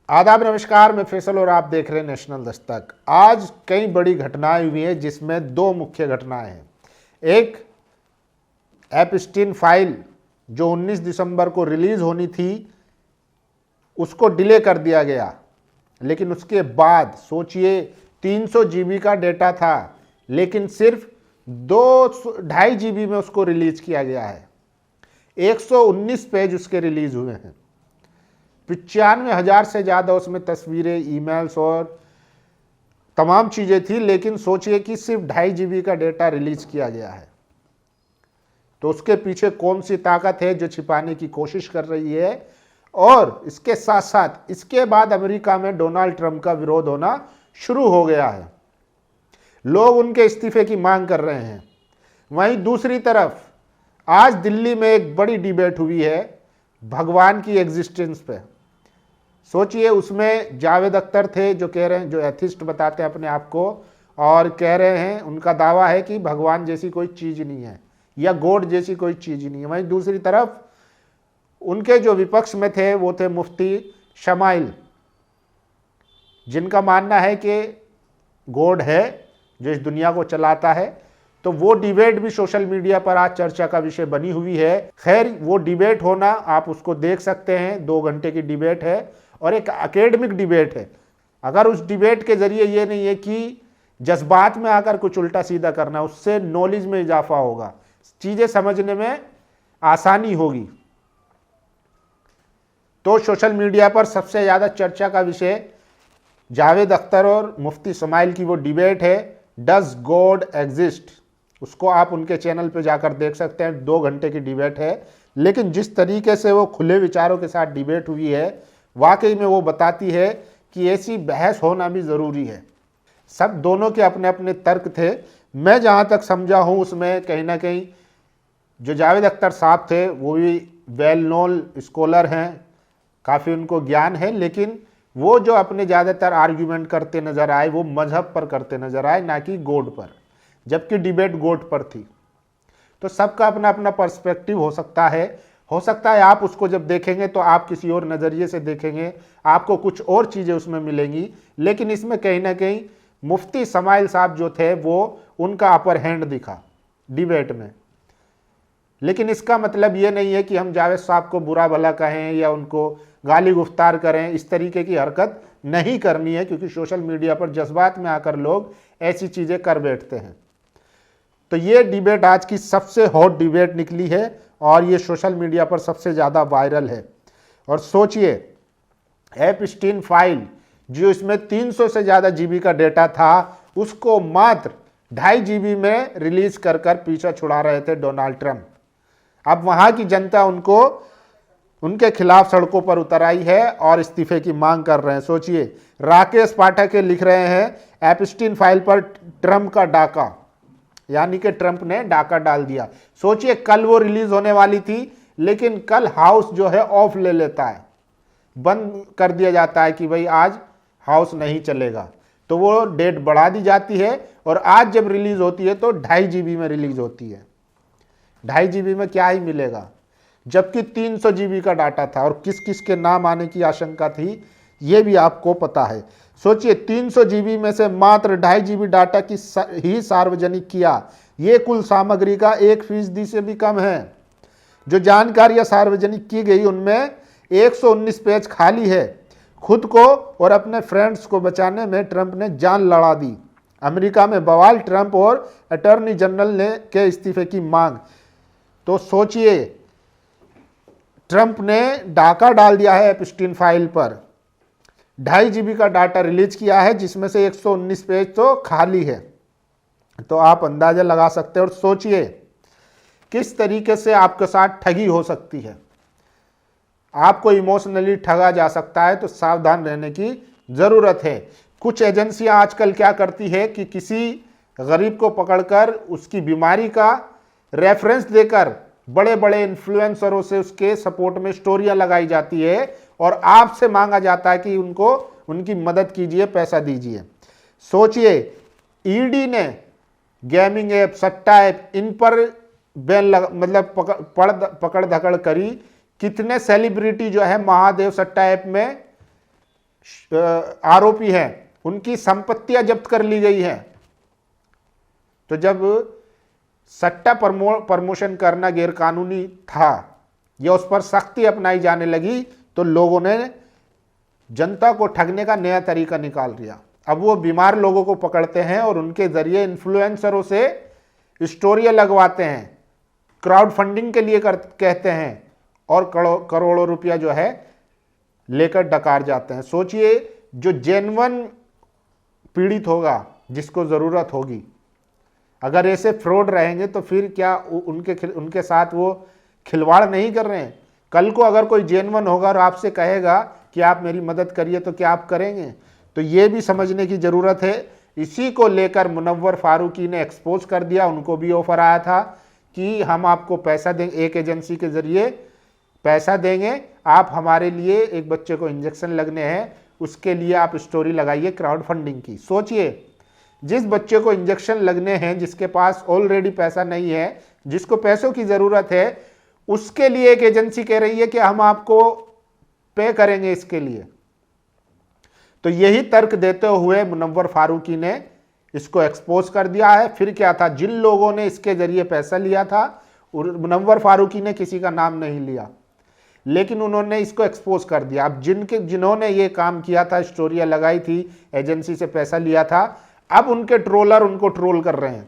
आदाब नमस्कार, मैं फैसल और आप देख रहे हैं नेशनल दस्तक। आज कई बड़ी घटनाएं हुई हैं जिसमें दो मुख्य घटनाएं हैं। एक एपस्टीन फाइल जो 19 दिसंबर को रिलीज होनी थी उसको डिले कर दिया गया, लेकिन उसके बाद सोचिए 300 जीबी का डेटा था लेकिन सिर्फ 2.5 जीबी में उसको रिलीज किया गया है। 119 पेज उसके रिलीज हुए हैं। 95,000 से ज़्यादा उसमें तस्वीरें, ईमेल्स और तमाम चीज़ें थी, लेकिन सोचिए कि सिर्फ 2.5 जीबी का डेटा रिलीज किया गया है। तो उसके पीछे कौन सी ताकत है जो छिपाने की कोशिश कर रही है। और इसके साथ साथ इसके बाद अमेरिका में डोनाल्ड ट्रंप का विरोध होना शुरू हो गया है। लोग उनके इस्तीफे की मांग कर रहे हैं। वहीं दूसरी तरफ आज दिल्ली में एक बड़ी डिबेट हुई है भगवान की एग्जिस्टेंस पे। सोचिए उसमें जावेद अख्तर थे जो कह रहे हैं, जो एथिस्ट बताते हैं अपने आप को, और कह रहे हैं, उनका दावा है कि भगवान जैसी कोई चीज़ नहीं है या गॉड जैसी कोई चीज़ नहीं है। वहीं दूसरी तरफ उनके जो विपक्ष में थे वो थे मुफ्ती शमाइल, जिनका मानना है कि गॉड है जो इस दुनिया को चलाता है। तो वो डिबेट भी सोशल मीडिया पर आज चर्चा का विषय बनी हुई है। खैर, वो डिबेट होना आप उसको देख सकते हैं, 2 घंटे की डिबेट है और एक एकेडमिक डिबेट है। अगर उस डिबेट के जरिए ये नहीं है कि जज्बात में आकर कुछ उल्टा सीधा करना, उससे नॉलेज में इजाफा होगा, चीज़ें समझने में आसानी होगी। तो सोशल मीडिया पर सबसे ज़्यादा चर्चा का विषय जावेद अख्तर और मुफ्ती शमाइल की वो डिबेट है, डज गॉड एग्जिस्ट। उसको आप उनके चैनल पे जाकर देख सकते हैं। 2 घंटे की डिबेट है, लेकिन जिस तरीके से वो खुले विचारों के साथ डिबेट हुई है, वाकई में वो बताती है कि ऐसी बहस होना भी ज़रूरी है। सब दोनों के अपने अपने तर्क थे। मैं जहाँ तक समझा हूँ उसमें कहीं ना कहीं जो जावेद अख्तर साहब थे वो भी वेल नोन स्कॉलर हैं, काफ़ी उनको ज्ञान है, लेकिन वो जो अपने ज़्यादातर आर्ग्यूमेंट करते नज़र आए वो मजहब पर करते नज़र आए, ना कि गॉड पर, जबकि डिबेट गॉड पर थी। तो सबका अपना अपना पर्सपेक्टिव हो सकता है आप उसको जब देखेंगे तो आप किसी और नज़रिए से देखेंगे, आपको कुछ और चीज़ें उसमें मिलेंगी। लेकिन इसमें कहीं ना कहीं मुफ्ती शमाइल साहब जो थे वो उनका अपर हैंड दिखा डिबेट में। लेकिन इसका मतलब ये नहीं है कि हम जावेद साहब को बुरा भला कहें या उनको गाली गुफ्तार करें। इस तरीके की हरकत नहीं करनी है, क्योंकि सोशल मीडिया पर जज्बात में आकर लोग ऐसी चीज़ें कर बैठते हैं। तो ये डिबेट आज की सबसे हॉट डिबेट निकली है और ये सोशल मीडिया पर सबसे ज़्यादा वायरल है। और सोचिए एपस्टीन फाइल जो इसमें 300 से ज़्यादा जीबी का डेटा था, उसको मात्र 2.5 जीबी में रिलीज कर पीछा छुड़ा रहे थे डोनाल्ड ट्रंप। अब वहाँ की जनता उनके खिलाफ सड़कों पर उतर आई है और इस्तीफे की मांग कर रहे हैं। सोचिए, राकेश पाठक लिख रहे हैं एपस्टीन फाइल पर ट्रंप का डाका, यानी कि ट्रंप ने डाका डाल दिया। सोचिए, कल वो रिलीज होने वाली थी, लेकिन कल हाउस जो है ऑफ ले लेता है, बंद कर दिया जाता है कि भाई आज हाउस नहीं चलेगा। तो वो डेट बढ़ा दी जाती है और आज जब रिलीज होती है तो 2.5 जीबी में रिलीज होती है। 2.5 जीबी में क्या ही मिलेगा, जबकि 300 जीबी का डाटा था। और किस किस के नाम आने की आशंका थी ये भी आपको पता है। सोचिए, 300 जीबी में से मात्र 2.5 जीबी डाटा की ही सार्वजनिक किया। ये कुल सामग्री का 1% से भी कम है। जो जानकारियां सार्वजनिक की गई उनमें 119 पेज खाली है। खुद को और अपने फ्रेंड्स को बचाने में ट्रंप ने जान लड़ा दी। अमेरिका में बवाल, ट्रंप और अटॉर्नी जनरल ने के इस्तीफे की मांग। तो सोचिए, ट्रंप ने डाका डाल दिया है एपस्टीन फाइल पर, 2.5 जीबी का डाटा रिलीज किया है, जिसमें से 119 पेज तो खाली है। तो आप अंदाजा लगा सकते हैं। और सोचिए किस तरीके से आपके साथ ठगी हो सकती है। आपको इमोशनली ठगा जा सकता है, तो सावधान रहने की ज़रूरत है। कुछ एजेंसियां आजकल क्या करती है कि किसी गरीब को पकड़कर उसकी बीमारी का रेफरेंस देकर बड़े बड़े इन्फ्लुएंसरों से उसके सपोर्ट में स्टोरियां लगाई जाती है और आपसे मांगा जाता है कि उनको उनकी मदद कीजिए, पैसा दीजिए। सोचिए, ईडी ने गेमिंग ऐप, सट्टा ऐप, इन पर बैन मतलब पकड़ धकड़ करी। कितने सेलिब्रिटी जो है महादेव सट्टा ऐप में आरोपी हैं उनकी संपत्तियां जब्त कर ली गई हैं। तो जब सट्टा प्रमोशन करना गैरकानूनी था या उस पर सख्ती अपनाई जाने लगी तो लोगों ने जनता को ठगने का नया तरीका निकाल लिया। अब वो बीमार लोगों को पकड़ते हैं और उनके जरिए इन्फ्लुएंसरों से स्टोरियां लगवाते हैं, क्राउड फंडिंग के लिए कहते हैं और करोड़ों रुपया जो है लेकर डकार जाते हैं। सोचिए, जो जेन्युइन पीड़ित होगा, जिसको ज़रूरत होगी, अगर ऐसे फ्रॉड रहेंगे तो फिर क्या उनके साथ वो खिलवाड़ नहीं कर रहे हैं? कल को अगर कोई जेन्युइन होगा और आपसे कहेगा कि आप मेरी मदद करिए तो क्या आप करेंगे? तो ये भी समझने की ज़रूरत है। इसी को लेकर मुनव्वर फारूकी ने एक्सपोज कर दिया। उनको भी ऑफर आया था कि हम आपको पैसा देंगे, एक एजेंसी के ज़रिए पैसा देंगे, आप हमारे लिए एक बच्चे को इंजेक्शन लगने हैं, उसके लिए आप स्टोरी लगाइए क्राउड फंडिंग की। सोचिए, जिस बच्चे को इंजेक्शन लगने हैं, जिसके पास ऑलरेडी पैसा नहीं है, जिसको पैसों की ज़रूरत है, उसके लिए एक एजेंसी कह रही है कि हम आपको पे करेंगे इसके लिए। तो यही तर्क देते हुए मुनव्वर फारूकी ने इसको एक्सपोज कर दिया है। फिर क्या था, जिन लोगों ने इसके जरिए पैसा लिया था, मुनव्वर फारूकी ने किसी का नाम नहीं लिया, लेकिन उन्होंने इसको एक्सपोज कर दिया। अब जिन्होंने ये काम किया था, स्टोरियां लगाई थी, एजेंसी से पैसा लिया था, अब उनके ट्रोलर उनको ट्रोल कर रहे हैं।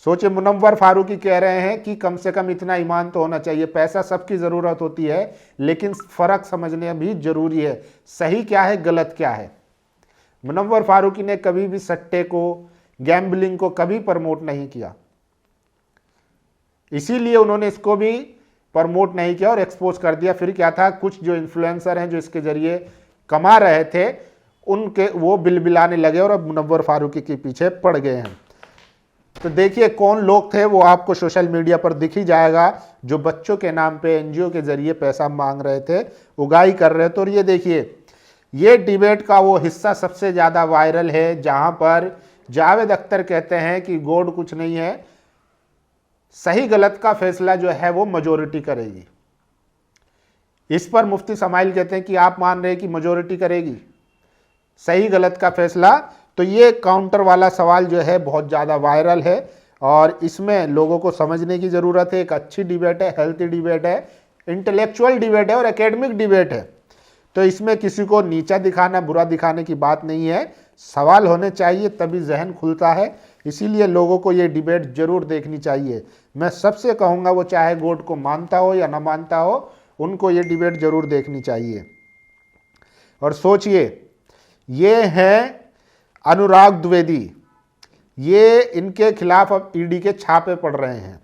सोचिए, मुनव्वर फारूकी कह रहे हैं कि कम से कम इतना ईमान तो होना चाहिए, पैसा सबकी ज़रूरत होती है, लेकिन फ़र्क समझने भी ज़रूरी है, सही क्या है गलत क्या है। मुनव्वर फारूकी ने कभी भी सट्टे को, गैम्बलिंग को कभी प्रमोट नहीं किया, इसीलिए उन्होंने इसको भी प्रमोट नहीं किया और एक्सपोज कर दिया। फिर क्या था, कुछ जो इन्फ्लुएंसर हैं जो इसके जरिए कमा रहे थे, उनके वो बिलबिलाने लगे और अब मुनव्वर फारूकी के पीछे पड़ गए हैं। तो देखिए कौन लोग थे, वो आपको सोशल मीडिया पर दिख ही जाएगा, जो बच्चों के नाम पे एनजीओ के जरिए पैसा मांग रहे थे, उगाही कर रहे थे। और ये देखिए, ये डिबेट का वो हिस्सा सबसे ज़्यादा वायरल है जहां पर जावेद अख्तर कहते हैं कि गॉड कुछ नहीं है, सही गलत का फैसला जो है वो मेजॉरिटी करेगी। इस पर मुफ्ती समाइल कहते हैं कि आप मान रहे हैं कि मेजॉरिटी करेगी सही गलत का फैसला। तो ये काउंटर वाला सवाल जो है बहुत ज़्यादा वायरल है और इसमें लोगों को समझने की ज़रूरत है। एक अच्छी डिबेट है, हेल्थी डिबेट है, इंटेलेक्चुअल डिबेट है और एकेडमिक डिबेट है। तो इसमें किसी को नीचा दिखाना, बुरा दिखाने की बात नहीं है, सवाल होने चाहिए तभी जहन खुलता है। इसीलिए लोगों को ये डिबेट जरूर देखनी चाहिए। मैं सबसे कहूँगा, वो चाहे गॉड को मानता हो या ना मानता हो, उनको ये डिबेट जरूर देखनी चाहिए। और सोचिए, ये हैं अनुराग द्विवेदी, ये इनके खिलाफ अब ईडी के छापे पड़ रहे हैं।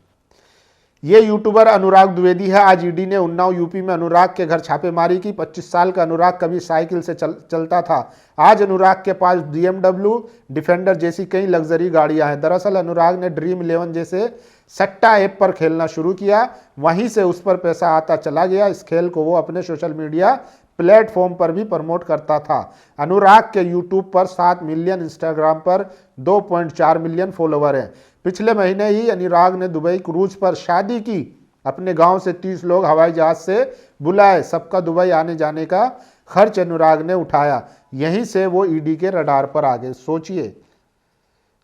ये यूट्यूबर अनुराग द्विवेदी है। आज ईडी ने उन्नाव यूपी में अनुराग के घर छापेमारी की। 25 साल का अनुराग कभी साइकिल से चलता था, आज अनुराग के पास BMW डिफेंडर जैसी कई लग्जरी गाड़ियां हैं। दरअसल अनुराग ने ड्रीम 11 जैसे सट्टा ऐप पर खेलना शुरू किया, वहीं से उस पर पैसा आता चला गया। इस खेल को वो अपने सोशल मीडिया प्लेटफॉर्म पर भी प्रमोट करता था। अनुराग के यूट्यूब पर 7 मिलियन, इंस्टाग्राम पर 2.4 मिलियन फॉलोवर हैं। पिछले महीने ही अनुराग ने दुबई क्रूज पर शादी की। अपने गांव से 30 लोग हवाई जहाज से बुलाए, सबका दुबई आने जाने का खर्च अनुराग ने उठाया। यहीं से वो ईडी के रडार पर आ गए। सोचिए,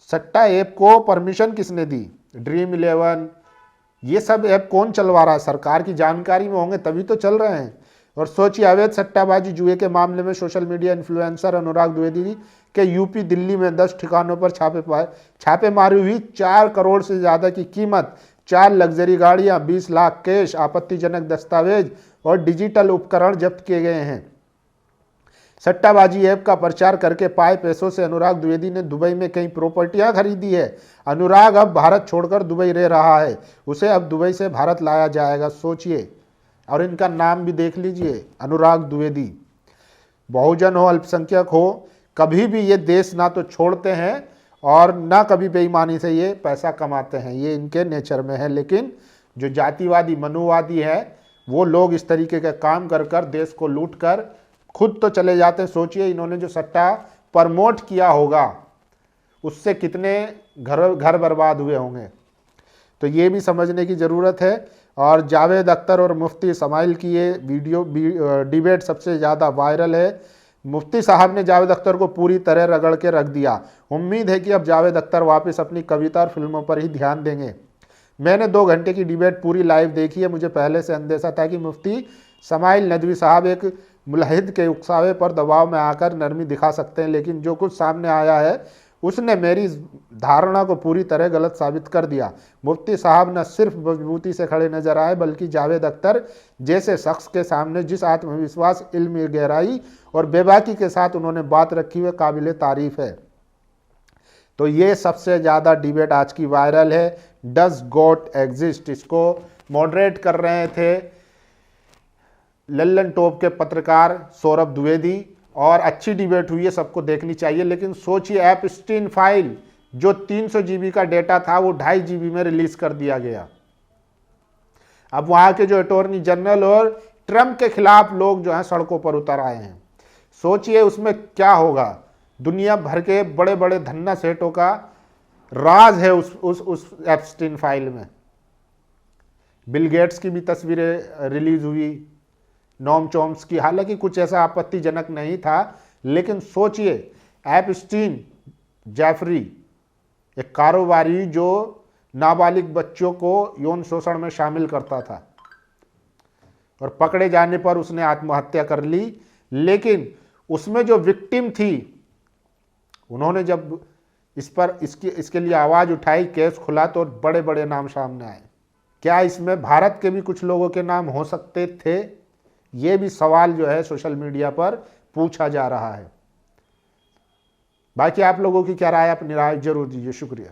सट्टा ऐप को परमिशन किसने दी? ड्रीम 11, ये सब ऐप कौन चलवा रहा है? सरकार की जानकारी में होंगे तभी तो चल रहे हैं। और सोचिए, अवैध सट्टाबाजी जुए के मामले में सोशल मीडिया इन्फ्लुएंसर अनुराग द्विवेदी के यूपी दिल्ली में 10 ठिकानों पर छापेमारी हुई। 4 करोड़ से ज़्यादा की कीमत, 4 लग्जरी गाड़ियां, 20 लाख कैश, आपत्तिजनक दस्तावेज और डिजिटल उपकरण जब्त किए गए हैं। सट्टाबाजी ऐप का प्रचार करके पाए पैसों से अनुराग द्विवेदी ने दुबई में कई प्रॉपर्टियां खरीदी है। अनुराग अब भारत छोड़कर दुबई रह रहा है, उसे अब दुबई से भारत लाया जाएगा। सोचिए, और इनका नाम भी देख लीजिए, अनुराग द्विवेदी। बहुजन हो, अल्पसंख्यक हो, कभी भी ये देश ना तो छोड़ते हैं और ना कभी बेईमानी से ये पैसा कमाते हैं, ये इनके नेचर में है। लेकिन जो जातिवादी मनुवादी है, वो लोग इस तरीके के काम कर कर देश को लूट कर खुद तो चले जाते हैं। सोचिए, इन्होंने जो सट्टा प्रमोट किया होगा उससे कितने घर बर्बाद हुए होंगे। तो ये भी समझने की ज़रूरत है। और जावेद अख्तर और मुफ्ती समाइल की ये वीडियो डिबेट सबसे ज़्यादा वायरल है। मुफ्ती साहब ने जावेद अख्तर को पूरी तरह रगड़ के रख दिया। उम्मीद है कि अब जावेद अख्तर वापस अपनी कविता और फिल्मों पर ही ध्यान देंगे। मैंने 2 घंटे की डिबेट पूरी लाइव देखी है। मुझे पहले से अंदेशा था कि मुफ्ती समाइल नदवी साहब एक मुलहिद के उकसावे पर दबाव में आकर नरमी दिखा सकते हैं, लेकिन जो कुछ सामने आया है उसने मेरी धारणा को पूरी तरह गलत साबित कर दिया। मुफ्ती साहब न सिर्फ मजबूती से खड़े नजर आए, बल्कि जावेद अख्तर जैसे शख्स के सामने जिस आत्मविश्वास, इल्म, गहराई और बेबाकी के साथ उन्होंने बात रखी हुई काबिल तारीफ है। तो ये सबसे ज़्यादा डिबेट आज की वायरल है, डज गॉड एग्जिस्ट। इसको मॉडरेट कर रहे थे लल्लन टॉप के पत्रकार सौरभ द्विवेदी, और अच्छी डिबेट हुई है, सबको देखनी चाहिए। लेकिन सोचिए, एप्स्टीन फाइल जो 300 GB का डेटा था वो 2.5 GB में रिलीज कर दिया गया। अब वहां के जो अटॉर्नी जनरल और ट्रंप के खिलाफ लोग जो हैं सड़कों पर उतर आए हैं। सोचिए उसमें क्या होगा। दुनिया भर के बड़े बड़े धन्ना सेठों का राज है उस एप्स्टीन फाइल में। बिल गेट्स की भी तस्वीरें रिलीज हुई, नोम चॉम्स्की, हालांकि कुछ ऐसा आपत्तिजनक नहीं था। लेकिन सोचिए, एप्स्टीन जेफरी एक कारोबारी जो नाबालिग बच्चों को यौन शोषण में शामिल करता था, और पकड़े जाने पर उसने आत्महत्या कर ली। लेकिन उसमें जो विक्टिम थी, उन्होंने जब इसके लिए आवाज उठाई, केस खुला, तो बड़े बड़े नाम सामने आए। क्या इसमें भारत के भी कुछ लोगों के नाम हो सकते थे? ये भी सवाल जो है सोशल मीडिया पर पूछा जा रहा है। बाकी आप लोगों की क्या राय, अपनी राय जरूर दीजिए। शुक्रिया।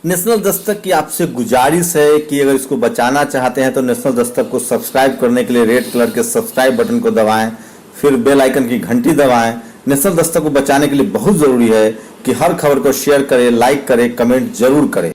नेशनल दस्तक की आपसे गुजारिश है कि अगर इसको बचाना चाहते हैं तो नेशनल दस्तक को सब्सक्राइब करने के लिए रेड कलर के सब्सक्राइब बटन को दबाएं, फिर बेल आइकन की घंटी दबाएं। नेशनल दस्तक को बचाने के लिए बहुत जरूरी है कि हर खबर को शेयर करें, लाइक करें, कमेंट जरूर करें।